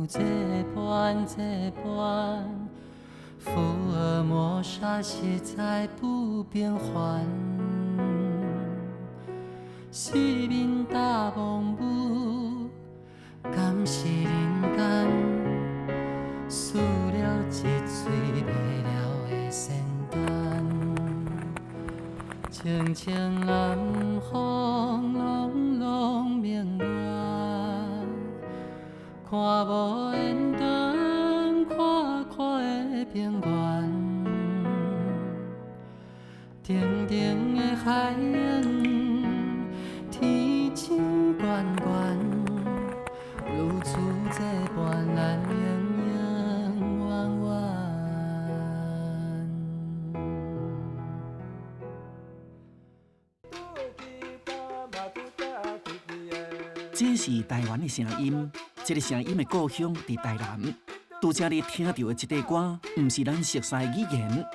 这般，福尔摩沙实在不平凡。四面大梦舞，敢是人间？输了一嘴卖了的仙丹，清清暗风拢拢明月，看无缘灯，看的平原，静静的海洋。天星悬悬，如此这般咱永永远远。这是台湾的声音，这个声音的故乡在台南。拄则你听到的这首歌，不是咱熟悉的语言。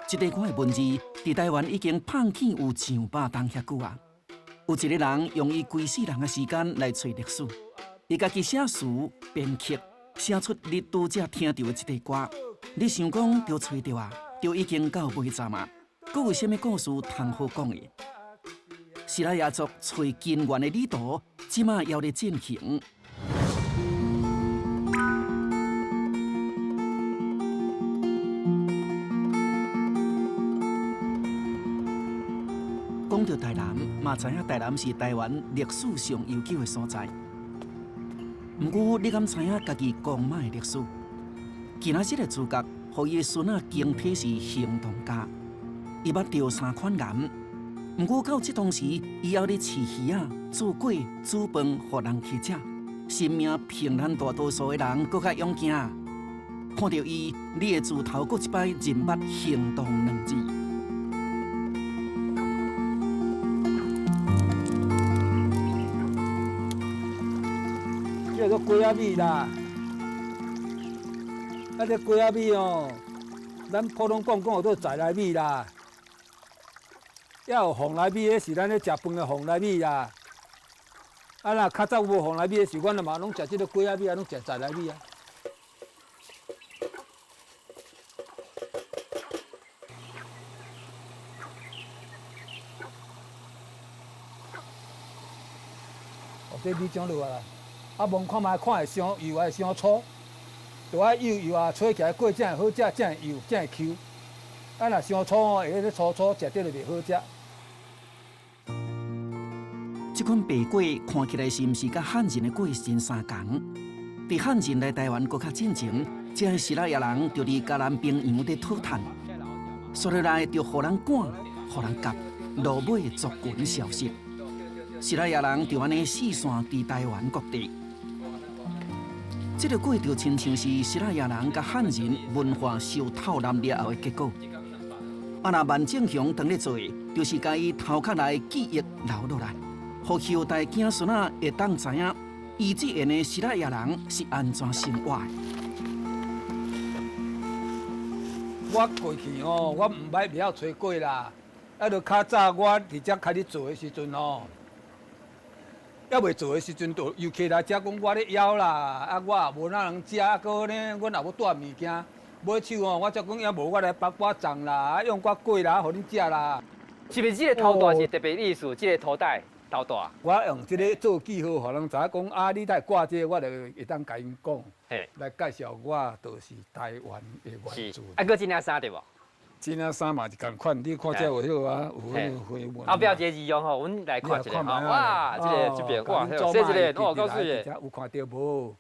这首歌的文字在台湾已经放起有上百冬遐久啊。有一个人用伊规世人的时间来找历史，伊家己写词编曲，写出你拄则听到的这首歌。你想讲就找到啊，就已经到尾站啊。佫有啥物故事通好讲的？西拉雅族找根源的旅途，即马要咧进行。讲到台南，嘛知影台南是台湾历史上悠久的所在。不过，你敢知影家己公妈的历史？今仔日的主角，予伊的孙仔经体是行动家，伊捌钓3款岩。不过到这当时，伊还咧饲鱼仔、做粿、煮饭，予人去食。生命平咱大多数的人更较勇敢。看到伊，你会自头搁一摆认捌行动2字。这个龟仔米啦，这龟仔米哦，咱普通讲有做在来米啦，也有红来米，迄是咱咧食饭的红来米啦。若较早无红来米，是阮嘛拢食这个龟仔米啊，拢食在来米啊。哦，这米种落啊啦。闻看卖，看会伤油，还是伤粗，就爱油啊，吹起来过才会好食，才会油，才会 Q。若伤粗哦，会咧粗粗，食着就袂好食。这款白粿看起来是毋是甲汉人的粿真相同？伫汉人来台湾搁较进前，这个西拉雅人就伫嘉南平洋咧讨炭，所落来就互人赶，互人夹，落尾族群消失。西拉雅人就安尼四散伫台湾各地。这个粿就亲像是西拉雅人甲汉人文化受透染了后的结果。若万正雄当咧做，就是甲伊头壳内记忆留落来，互后代子孙仔会当知影，伊即样的西拉雅人是安怎生活的。我过去哦，我唔捌晓吹粿啦，就较早我伫遮开始做的时阵哦。还未做的时阵，就又起来遮讲我咧枵啦，我也无哪能食，搁呢，阮也要带物件，买手哦，我才讲也无我来包我粽啦，用我粿啦，互恁食啦。是不是这个头大是特别意思？这个头带头大。我用这个做记号，互人知影讲啊，你来挂这个，我就会当甲因讲，来介绍我就是台湾的原住。啊，搁这领衫对无？这领衫嘛是共款，你看这有迄个啊，有迄个花纹。后壁一个字样吼，阮来看一下哈。哇，这边哇，这一个哦，告诉你，有看到无？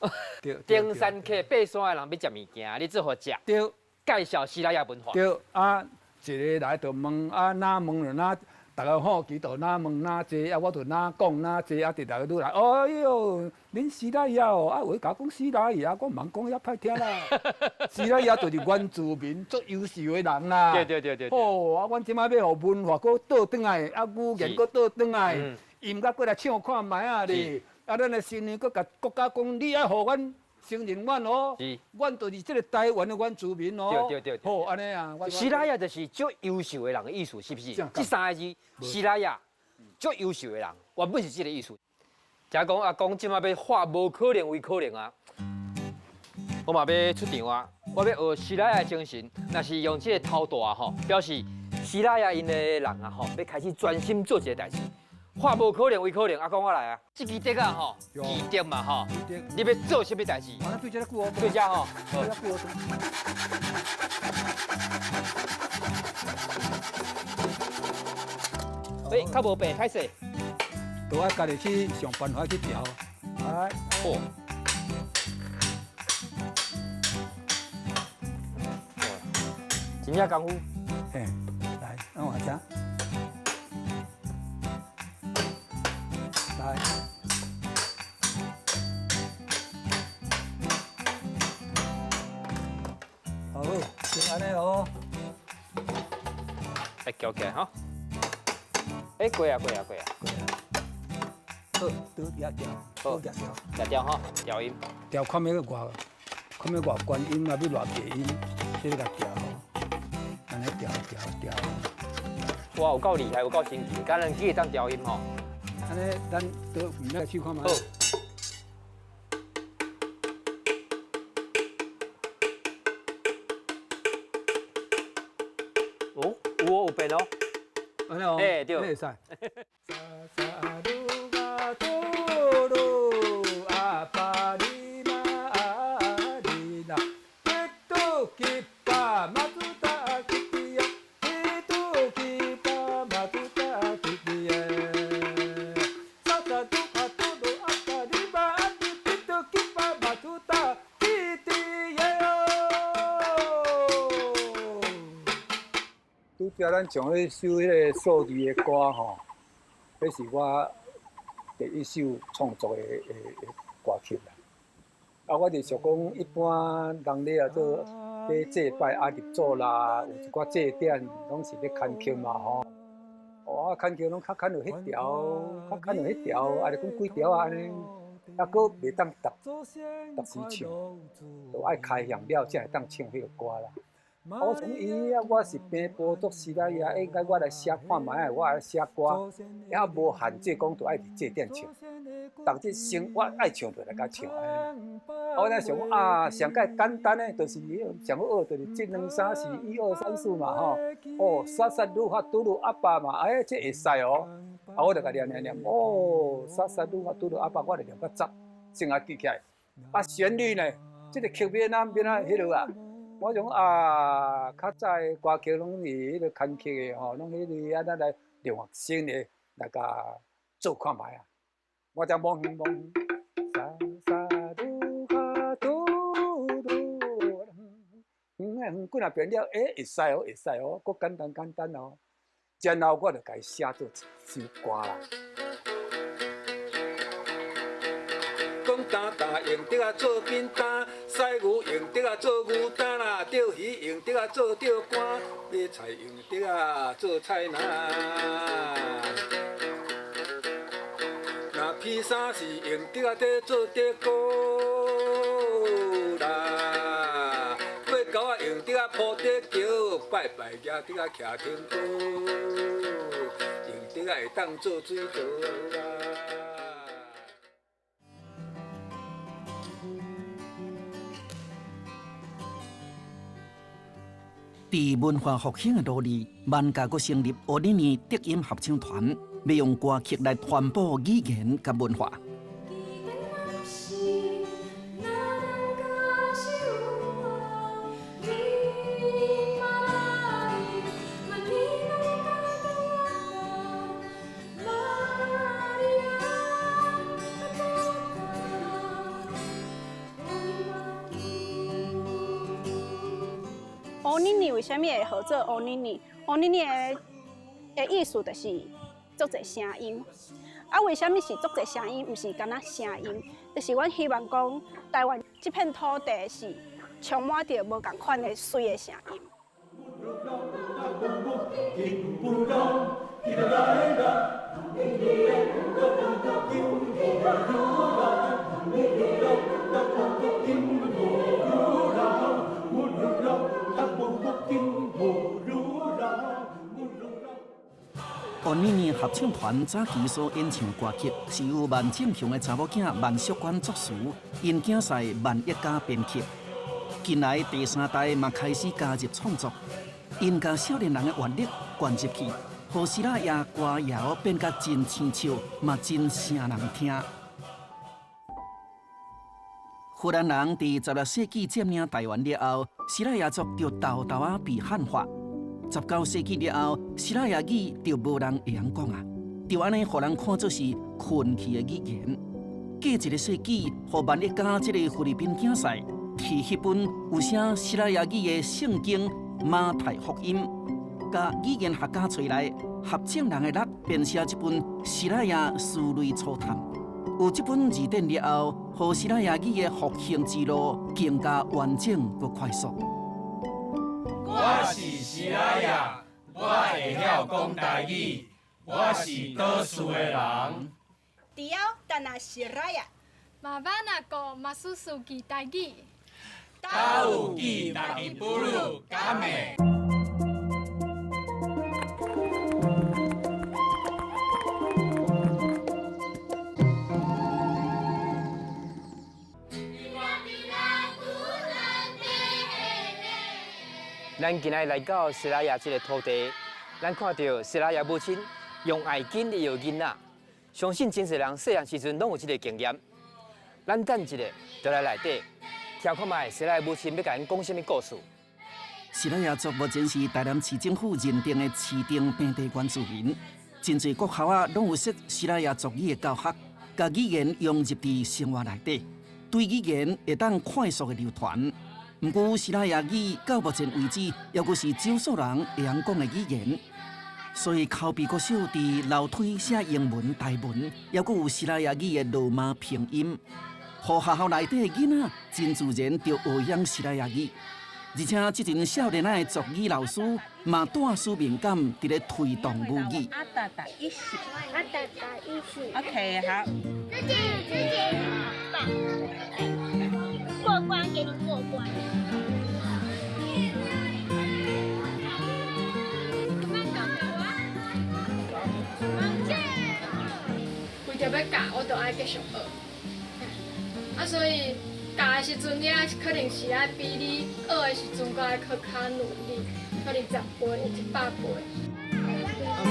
登山客爬山的人要食物件，你做好食。对。介绍西拉雅文化。对啊，一个来就问啊，哪问就哪，大家好奇就哪问哪济，啊，我就哪讲哪济，啊，伫大家都来，哎呦，恁西拉雅哦，啊，有甲讲西拉雅，我茫讲遐歹听啦。西拉雅就是原住民最优秀的人啦。对。哦，啊，阮即摆要互文化搁倒转来，啊，语言搁倒转来，音乐搁来唱看卖啊哩。啊，咱的新年搁甲国家讲，你爱互阮承认阮哦，阮就是即个台湾的原住民哦。对。好，安尼啊。西拉雅就是最优秀的人的意思，是不是？这3个字，西拉雅最优秀的人，原本是这个意思。假讲啊，讲即摆要画，无可能为可能啊。我嘛要出场啊！我要学西拉雅精神，若是用这个头大吼，表示西拉雅因的人啊吼，要开始专心做一个代志。话无可能为可能，讲我来啊！这支碟啊吼，基碟嘛吼，你要做什么代志？啊，对这个久哦，对这吼，对这久哦。较无白，歹势。都爱家己去想办法去调。来，哦。真正功夫。嘿，来，让我讲。来，好，就安尼哦。来搅起来哈。哎，过啊过啊过啊。好，都调调，好调调。调调哈，调音。调看要偌，看要偌关音啊，要偌低音，这个调。安尼调。哇，有够厉害，有够神奇，敢能记会当调音吼。安尼，咱都唔来试看嘛。好。哦，有变哦。安尼哦。哎，对。会使。拄则咱上咧首迄个数字的歌吼，迄是我第一首创作的歌曲啦。啊，我就想讲，一般人咧啊做咧祭拜啊入座啦，有一寡祭典拢是咧牵曲嘛吼。哦，啊牵曲拢较牵到迄条，啊就讲几条啊安尼，啊佫袂当逐时唱，就爱开响了才会当唱迄个歌啦。我讲伊啊，我是平埔族西拉雅，应该我来写看卖，我来写歌，也无限制讲，就爱伫祭典唱。当即生我爱唱就来甲唱安尼。我咧想讲啊，上介简单诶，就是上好学就是1、2、3、4、1、2、3、4嘛吼。哦，沙沙鲁哈嘟鲁阿爸嘛，哎，这会使哦。啊，我就甲念，哦，沙沙鲁哈嘟鲁阿爸，我就念到10，先啊记起来。啊，旋律呢，这个曲面啊，迄落啊。我讲啊，较早的歌曲拢是迄个牵曲的吼，拢迄个啊，咱来用新的来甲做看卖啊。我只摸沙沙嘟哈嘟嘟，几若变了，会使哦，佫简单哦。然后我就甲伊写做一首歌啦。担用得啊做扁担，驶牛用得啊做牛担啦，钓鱼用得啊做钓竿，买菜用得啊做菜篮。那披衫是用得啊在做底裤啦，买狗啊用得啊铺底桥，拜拜举得啊徛天高，用得啊会当做水槽啦。在文化复兴的路里，万家阁成立乌里尼德音合唱团，要用歌曲来传播语言甲文化。乌尼尼为虾米会合作乌尼尼？乌尼尼的意思就是足侪声音。啊，为虾米是足侪声音？毋是干那声音，就是阮希望讲，台湾这片土地是充满着无共款的水的声音。乌尼尼合唱团早期所演唱歌曲，是由万正雄的查某囝万淑娟作词，因囝婿万一家编曲。近来第三代嘛开始加入创作，因将少年人的原力灌入去，让希拉雅歌谣变甲真青笑，嘛真声人听。荷兰人伫16世纪占领台湾了后，希拉雅族就豆豆啊被汉化。19世纪了后，希拉雅语就无人会晓讲啊，就安尼，互人看作是困去的语言。过一个世纪，互万一家这个菲律宾竞赛，去迄本有写希拉雅语的圣经马太福音，甲语言学家找来合众人的力，编写一本希拉雅思类初探。有这本字典了后，互希拉雅语的复兴之路更加完整佮快速。我是希拉雅，我会晓讲台语，我是倒数的人。Dia tanah Siraya. Mabana ko masusuki tagi. Tahu ki tagi pulu kame. 咱今仔来到西拉雅这个土地，咱看到西拉雅母亲用爱紧的摇囡仔，相信真侪人细汉时阵拢有这个经验。咱等一下就来内底听看卖西拉雅母亲要甲咱讲什么故事。西拉雅族目前是台南市政府认定的市定平地原住民，真侪国校啊拢有设西拉雅族语的教学，把语言融入伫生活内底，对语言会当快速的流传。不过，西拉雅语到目前为止，犹阁是少数人会晓讲的语言。所以，口鼻国小伫楼梯写英文、台文，犹阁有西拉雅语的罗马拼音，互学校内底的囡仔真自然就学晓西拉雅语。而且，即阵少年仔的族语老师嘛带使命感，伫咧推动母语。阿达达一起。阿达达一起。 OK， 好。直接棒，过关给你过关。为着要教，我就爱继续学。啊，所以教的时阵，你可能是爱比你学的时阵搁爱搁较努力，可能10倍、100倍。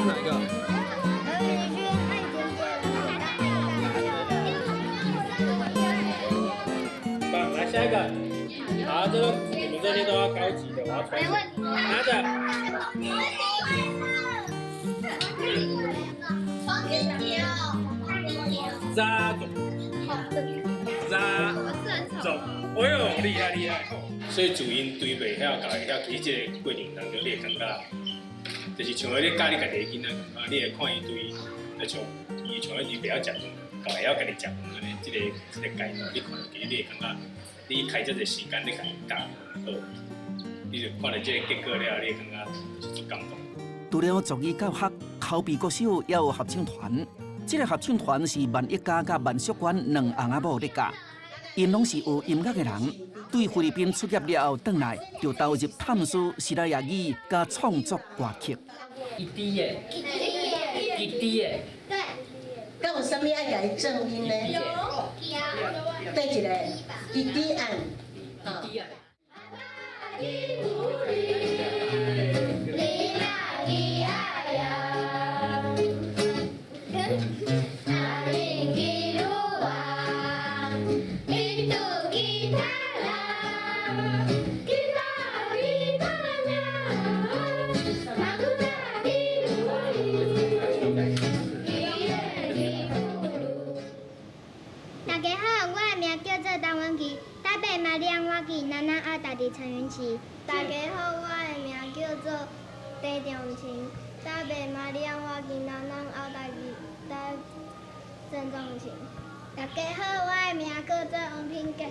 哪一个？ 来下一个，好，这个你们这些都要高级的，我要传授。拿着。扎总，扎总，哎呦，厉害厉害！所以主因对袂晓教会晓，其实这个过程当中，你会感觉，就是像你教你家己的囡仔，你会看伊对，像伊像伊袂晓食饭，教会晓家己食饭安尼，这个概念，你看落去，你会感觉。 你开这个时间，你开始教好，你就看到这个结果了，你会感觉是足感动。除了族语教学，口鼻国小也有合唱团。这个合唱团是万一家甲万淑娟两翁仔某咧教，因拢是学音乐的人。对菲律宾出业了后，回来就投入探索西拉雅语加创作歌曲。一滴耶，一滴耶。对。 咁有啥物爱甲伊正音呢？有。对一个，一滴按。一滴啊。 大家好，我的名叫做陈文琪，台北马里安我是南南澳大地陈云琪。大家好，我的名叫做戴仲晴，台北马里安我是南南澳大地郑仲晴。大家好，我的名叫做王品杰，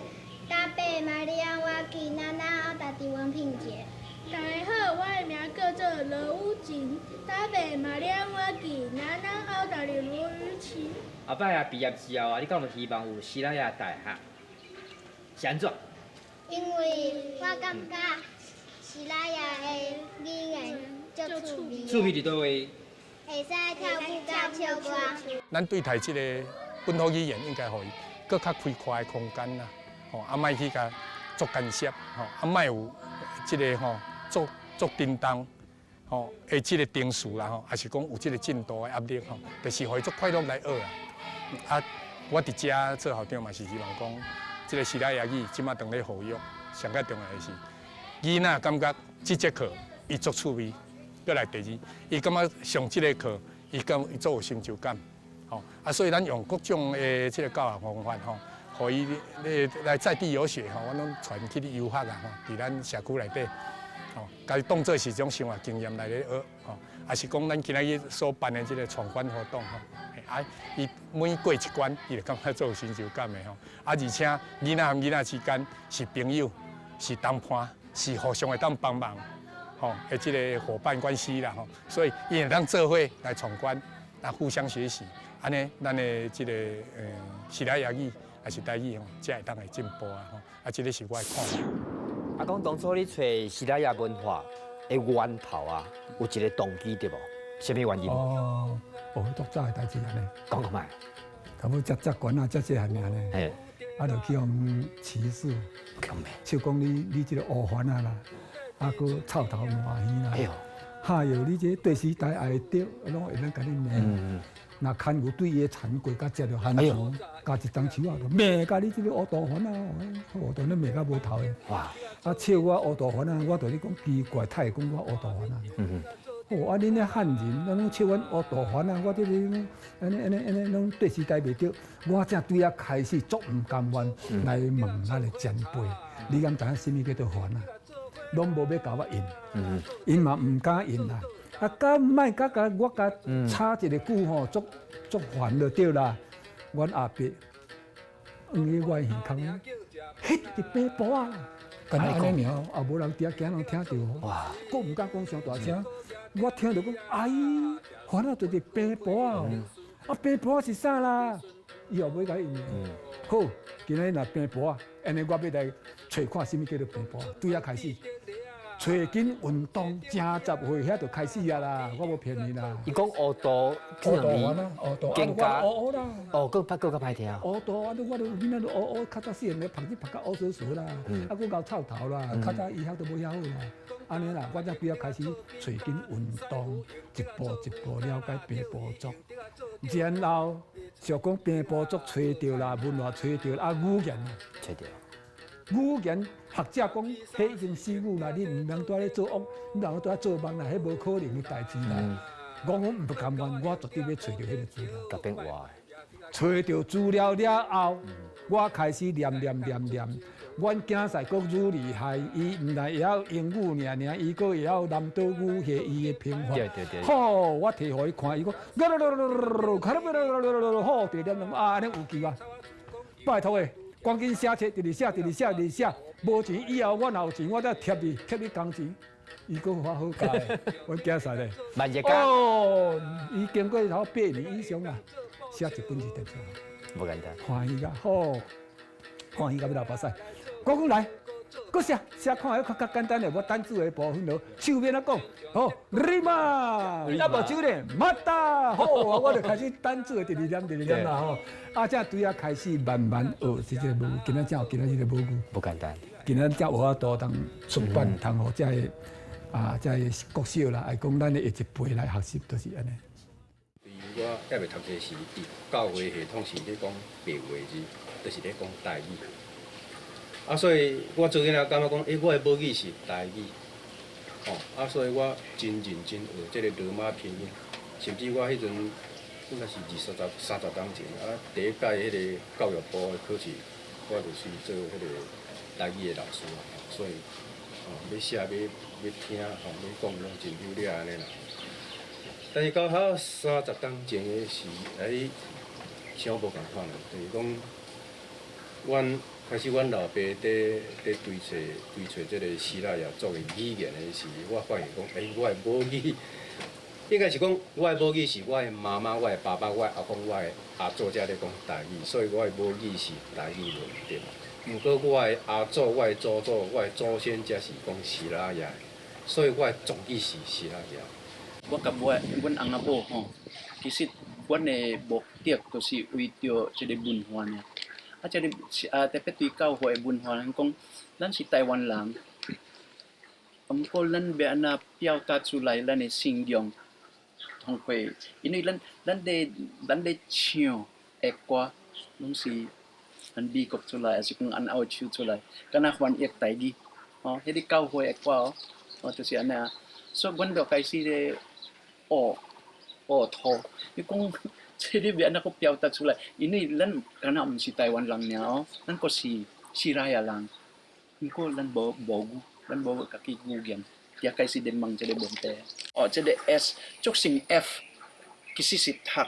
台北马里安我是南南澳大地王品杰。大家好，我的名叫做罗武琴，台北马里安我是南南澳大地罗雨晴。 后摆啊，毕业之后啊，你敢有希望有西拉雅大学？是安怎？因为我感觉西拉雅的语言足趣味。趣味伫倒位？会使跳舞甲唱歌。咱对待这个本土语言应该互伊更较开阔的空间啦，吼，啊，莫去甲足干涉吼，莫有即个吼足叮当吼的即个定数啦吼，也是讲有即个进度的压力吼，就是互伊足快乐来学啊。我伫遮做校长嘛，是希望讲，即个时代亚语即马当咧教育，上较重要的是，囡仔感觉即节课伊足趣味，再来第二，伊感觉上即个课伊足有成就感，吼啊，所以咱用各种的即个教育方法吼，互伊来在地有学吼，我拢传去啲游学啊吼，伫咱社区内底。吼，家己当做是一种生活经验来咧学，吼，也是讲咱今仔日所办的这个闯关活动，吼，伊每过一关，伊就感觉做有成就感的吼，而且囡仔和囡仔之间是朋友，是同伴，是互相会当帮忙，吼，的这个伙伴关系啦，吼，所以伊会当做伙来闯关，来互相学习，安尼咱的这个时来亚语还是台语吼，才会当会进步啊，吼，啊，这个是我的看法。啊，讲当初你找西拉雅文化的源头啊，有一个动机对无？什么原因？哦，足早的代志安尼。讲看卖。差不多遮悬啊，遮细汉尔呢。嘿。啊，就去互歧视。就讲你这个乌番啊啦，啊，佮臭头烂耳啦。哎呦。还有你这对时代爱着，拢会咱甲你骂。那看有对伊的残过，甲食着寒虫，加一张手啊，骂甲你这个乌大番啊，乌大你骂甲无头的。哇！啊，笑我乌大番啊，我对你讲奇怪，太讲我乌大番啊。哦，啊，恁咧汉人，咱拢笑阮乌大番啊，我这里安尼，拢对时代袂着。我才对啊开始足唔甘愿来问咱的前辈，你敢知影什么叫做番啊？拢无要甲我应，因嘛唔敢应啦。啊，甲莫甲我插一个句吼，足烦就对啦。阮阿伯，去我耳孔，迄个白布啊，干安尼尔，也无人伫遐惊，人听到。哇！佫唔敢讲上大声，我听到讲，阿姨，烦啊，就是白布啊，啊白布是啥啦？伊后尾甲应。好，今日若白布啊，安尼我要来找看什么叫做白布，对遐开始。找紧运动，正10岁遐就开始啊啦，我无骗你啦。伊讲乌道，乌道啊啦，更加乌啦。哦，更歹听。乌道啊，我都囡仔都乌，较早细汉咧读书读到乌死啦，啊，佫搞臭头啦，较早医学都无晓好啦。安尼啦，我才比较开始找紧运动，一步一步了解平埔族，然后想讲平埔族找着啦，文化找着啊，语言找着。语言学者讲，迄已经死语啦，你唔通在咧做恶，你若在做梦啦，迄无可能的代志啦。我唔甘愿，我绝对要找到迄个资料。甲变话。找到资料了后，我开始念。阮囝婿国语厉害，伊唔但会晓英语尔，伊佫会晓南岛语系伊的拼法。对。好，我摕互伊看，伊讲，好，第2啊，安尼有记啊，拜托诶。赶紧写册，直写，无钱以后我若有钱，我再贴你工钱。伊佫我好教的，阮囝婿咧。万日家。哦，伊经过头8年以上啦，写一本字得出来。无简单。欢喜个，好，欢喜到要流巴屎。讲来，佫写看下较简单的，我单字的部分咯，手边啊讲，好，你嘛，要无手咧，马达，好，我就开始单字的第2点啦吼。啊，才对啊，开始慢慢学这个母语，今仔才有今仔日的母语。不简单。今仔才有法度通出版，通互这个这个国小啦，爱讲咱的下一辈来学习，就是安尼。对于我还未读册时，教会系统是咧讲白话字，就是咧讲台语。啊，所以我做起来感觉讲，我的母语是台语，啊，所以我真认真学这个罗马拼音，甚至我迄阵应该是30当前，啊，第一届迄个教育部的考试，我就是做迄个台语的老师啊，所以要写要听要讲拢真有力安尼啦。但是到考30当前的时，啥无共款啦，就是讲，阮开始阮老爸在追找这个希腊雅族的语言的时，我发现讲，我的母语。应该是讲，我的母语是我的妈妈、我的爸爸、我的阿公、我的阿祖才咧讲台语，所以我的母语是台语论点。毋过我的阿祖、我的祖祖、我的祖先才是讲希腊雅，所以我的族语是希腊雅。我甲阮翁仔某吼，其实阮的目的就是为着即个文化呢。啊，即個特別對教會文化，咱講咱是台灣人，咁個咱要安那表達出來咱的信仰，同佢，因為咱哋唱嘅歌，攏是按美國出來，還是講按歐洲出來，敢若翻譯台語，哦，迄啲教會嘅歌哦，就是安尼啊，所以阮就開始咧學土，你講。即係你要安怎個表達出來，因為咱敢若唔是台灣人爾哦，咱個是西拉雅人，不過咱無語，咱無家己語言，也開始咧問即個問題。哦，即個 S 足成 F， 其實是讀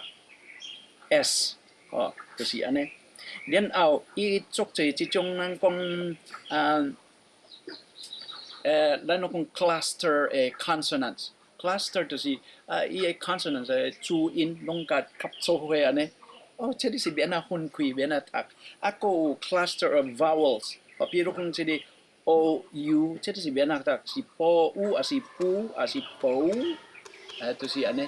S， 哦，就是安尼。然後伊足濟即種咱講咱講 cluster 嘅 consonants。cluster 就是伊個 consonants 嘅注音攏甲合做伙安尼。哦，這裡是要安怎分開，要安怎讀。啊，個有 cluster of vowels，比如講這個 O U， 這裡是要安怎讀？是波 U， 還是ปู，還是寶？就是安尼，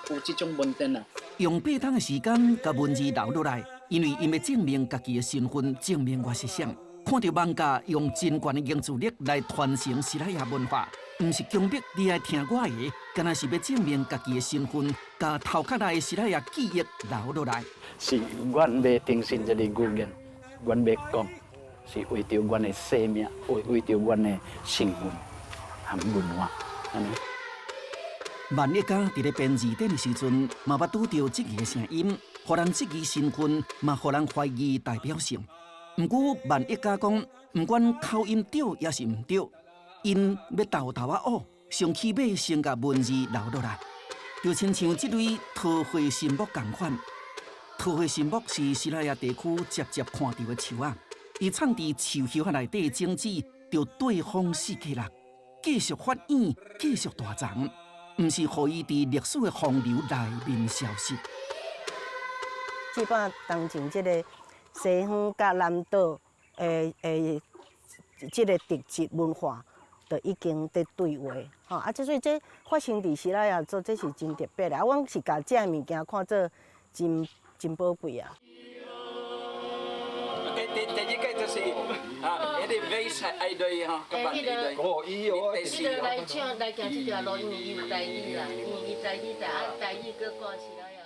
有這種問題啊。用8天嘅時間，甲文字留落來，因為伊要證明家己嘅身份，證明我是誰。看到網家用真懸嘅凝聚力來傳承西拉雅文化。唔是強迫你來聽我嘅，敢若是要證明家己嘅身份，甲頭殼內嘅西拉雅記憶留落來。是阮要定信這個語言，阮要講，是為着阮嘅生命，為着阮嘅身份和文化。安尼。萬一家佇咧編字典嘅時陣，嘛捌拄到質疑嘅聲音，互人質疑身份，嘛互人懷疑代表性。毋過萬一家講，毋管口音對也是毋對。因要豆豆啊學，上起碼先甲文字留落來，就親像這類桃花心木同款。桃花心木是西拉雅地區接看到的樹啊，伊藏佇樹葉內底種子，就對方世界啦，繼續發展，繼續大長，毋是互伊佇歷史的洪流內面消失。基本上當前這個西方甲南島這個特質文化。就已經在對話，吼所以這發生佇西拉雅做，這是真特別的。阮是甲這物件看做真寶貴啊。第一個就是迄個 vase 愛對吼，甲辦對。哦，伊哦。這個來唱來行這條路，因為伊有台語啦，因為伊台語閣講西拉雅。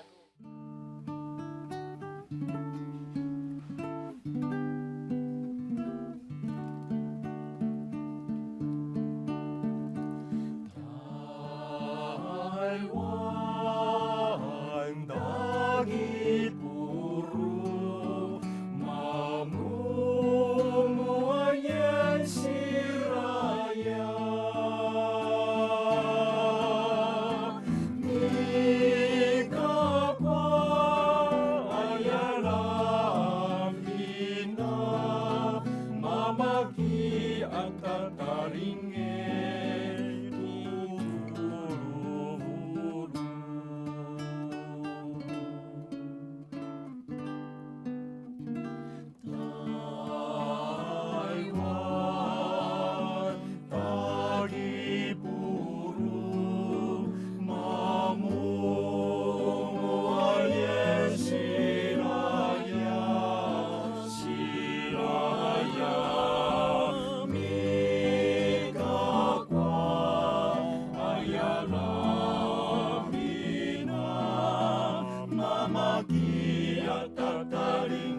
Mama kia tatari